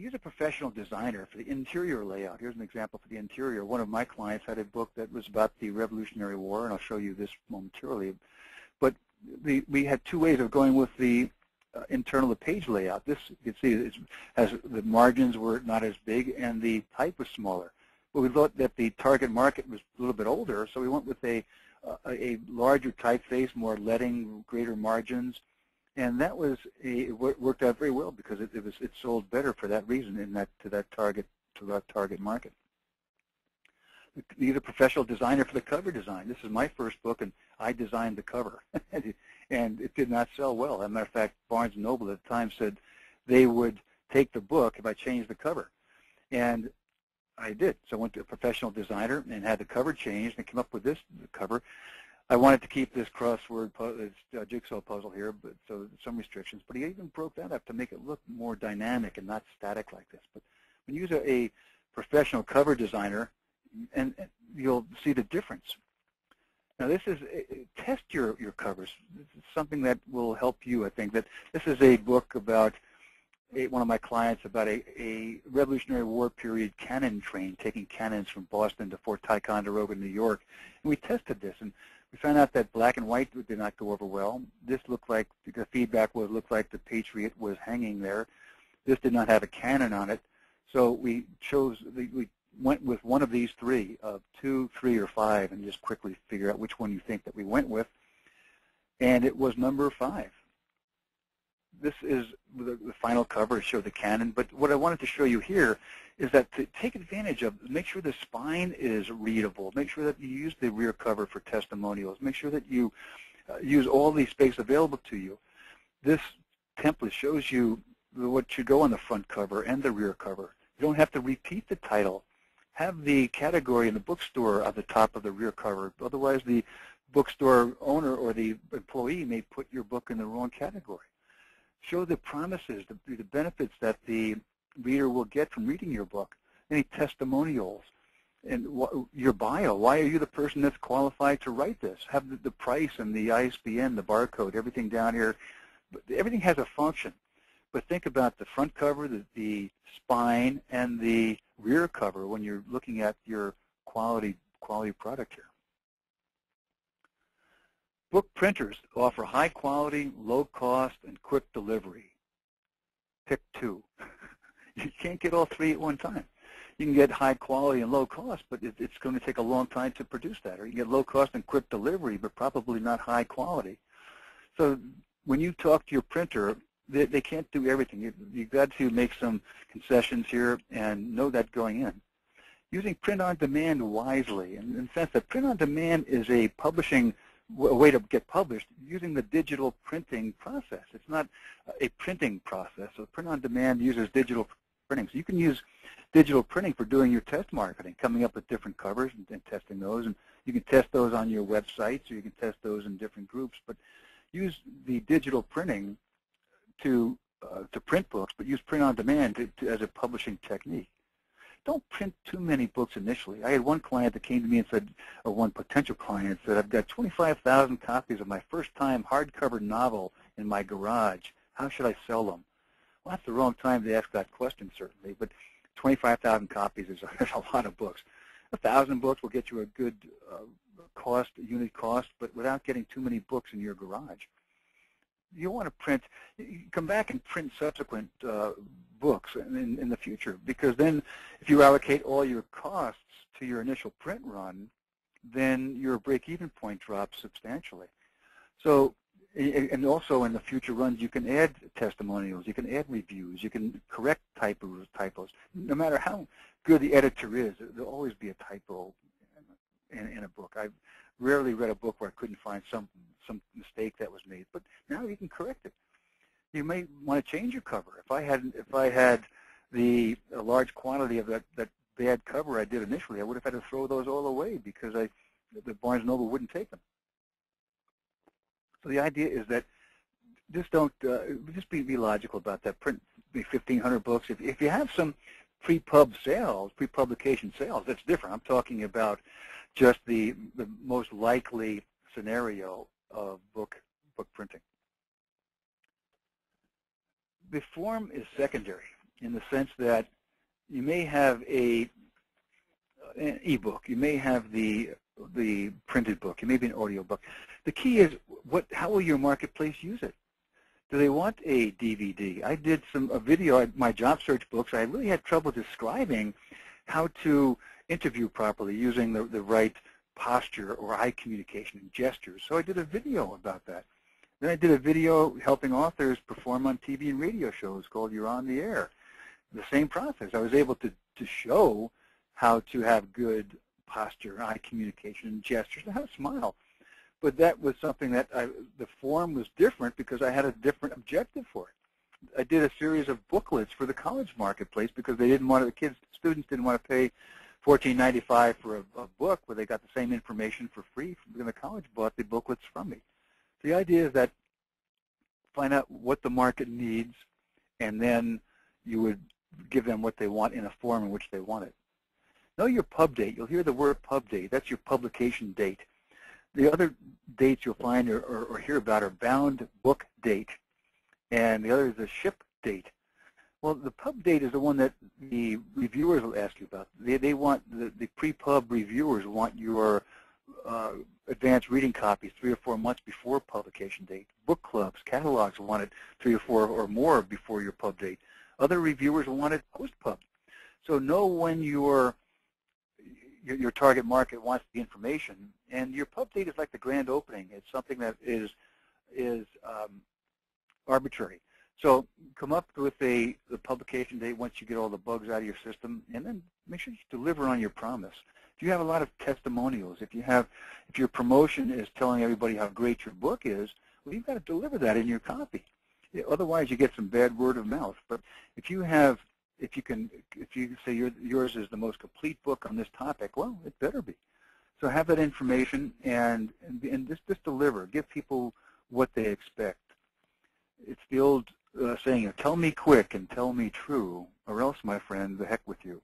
use a professional designer for the interior layout. Here's an example for the interior. One of my clients had a book that was about the Revolutionary War, and I'll show you this momentarily. But we had two ways of going with the internal page layout. This, you can see, the margins were not as big and the type was smaller. But we thought that the target market was a little bit older, so we went with a larger typeface, more leading, greater margins, and that was it worked out very well because it sold better for that reason to that target market. We need a professional designer for the cover design. This is my first book, and I designed the cover, and it did not sell well. As a matter of fact, Barnes & Noble at the time said they would take the book if I changed the cover, and I did. So I went to a professional designer and had the cover changed and came up with this cover. I wanted to keep this crossword jigsaw puzzle here, but so some restrictions. But he even broke that up to make it look more dynamic and not static like this. But when you use a professional cover designer, and you'll see the difference. Now this is, test your covers. This is something that will help you, I think. That this is a book about one of my clients about a Revolutionary War period cannon train taking cannons from Boston to Fort Ticonderoga, New York. And we tested this, and we found out that black and white did not go over well. This looked like, the feedback looked like the Patriot was hanging there. This did not have a cannon on it. So we went with one of these three, 2, 3, or 5, and just quickly figure out which one you think that we went with. And it was number 5. This is the final cover to show the cannon, but what I wanted to show you here is that to take advantage of, make sure the spine is readable, make sure that you use the rear cover for testimonials, make sure that you use all the space available to you. This template shows you what should go on the front cover and the rear cover. You don't have to repeat the title. Have the category in the bookstore at the top of the rear cover, otherwise the bookstore owner or the employee may put your book in the wrong category. Show the promises, the benefits that the reader will get from reading your book, any testimonials, and your bio. Why are you the person that's qualified to write this? Have the price and the ISBN, the barcode, everything down here. Everything has a function. But think about the front cover, the spine, and the rear cover when you're looking at your quality product here. Book printers offer high quality, low cost, and quick delivery. Pick 2. You can't get all 3 at one time. You can get high quality and low cost, but it's going to take a long time to produce that. Or you get low cost and quick delivery, but probably not high quality. So when you talk to your printer, they can't do everything. You've got to make some concessions here and know that going in. Using print-on-demand wisely, and in the sense that print-on-demand is a way to get published using the digital printing process. It's not a printing process. So print-on-demand uses digital printing. So you can use digital printing for doing your test marketing, coming up with different covers and testing those. And you can test those on your websites, or you can test those in different groups. But use the digital printing to print books, but use print-on-demand as a publishing technique. Don't print too many books initially. I had one client that came to me and said, or one potential client said, I've got 25,000 copies of my first-time hardcover novel in my garage. How should I sell them? Well, that's the wrong time to ask that question, certainly, but 25,000 copies is a lot of books. 1,000 books will get you a good unit cost, but without getting too many books in your garage. You want to print, you come back and print subsequent books in the future, because then if you allocate all your costs to your initial print run, then your break-even point drops substantially. So, and also in the future runs, you can add testimonials, you can add reviews, you can correct typos. No matter how good the editor is, there'll always be a typo in a book. I've rarely read a book where I couldn't find some mistake that was made, but now you can correct it. You may want to change your cover. If I had a large quantity of that bad cover I did initially, I would have had to throw those all away because the Barnes & Noble wouldn't take them. So the idea is that just be logical about that. Print 1,500 books. If you have some pre-pub sales, pre-publication sales, that's different. I'm talking about just the most likely scenario of book printing. The form is secondary. in the sense that you may have an e-book, you may have the printed book, it may be an audio book. The key is how will your marketplace use it? Do they want a DVD? I did a video, my job search books, I really had trouble describing how to interview properly using the right posture or eye communication and gestures. So I did a video about that. Then I did a video helping authors perform on TV and radio shows called You're on the Air. The same process. I was able to show how to have good posture, eye communication, and gestures, and how to smile. But that was something that the form was different because I had a different objective for it. I did a series of booklets for the college marketplace because they didn't want students didn't want to pay $14.95 for a book where they got the same information for free. And the college bought the booklets from me. The idea is that find out what the market needs, and then you would give them what they want in a form in which they want it. Know your pub date. You'll hear the word pub date. That's your publication date. The other dates you'll find or hear about are bound book date, and the other is the ship date. Well, the pub date is the one that the reviewers will ask you about. They want the pre-pub reviewers want your advanced reading copies 3 or 4 months before publication date. Book clubs, catalogs want it 3 or 4 or more before your pub date. Other reviewers want it post-pub. So know when your target market wants the information, and your pub date is like the grand opening. It's something that is arbitrary. So come up with the publication date once you get all the bugs out of your system, and then make sure you deliver on your promise. If you have a lot of testimonials, if your promotion is telling everybody how great your book is, well, you've got to deliver that in your copy. Otherwise, you get some bad word of mouth. But if you say yours is the most complete book on this topic, well, it better be. So have that information and just deliver. Give people what they expect. It's the old saying, tell me quick and tell me true, or else, my friend, the heck with you.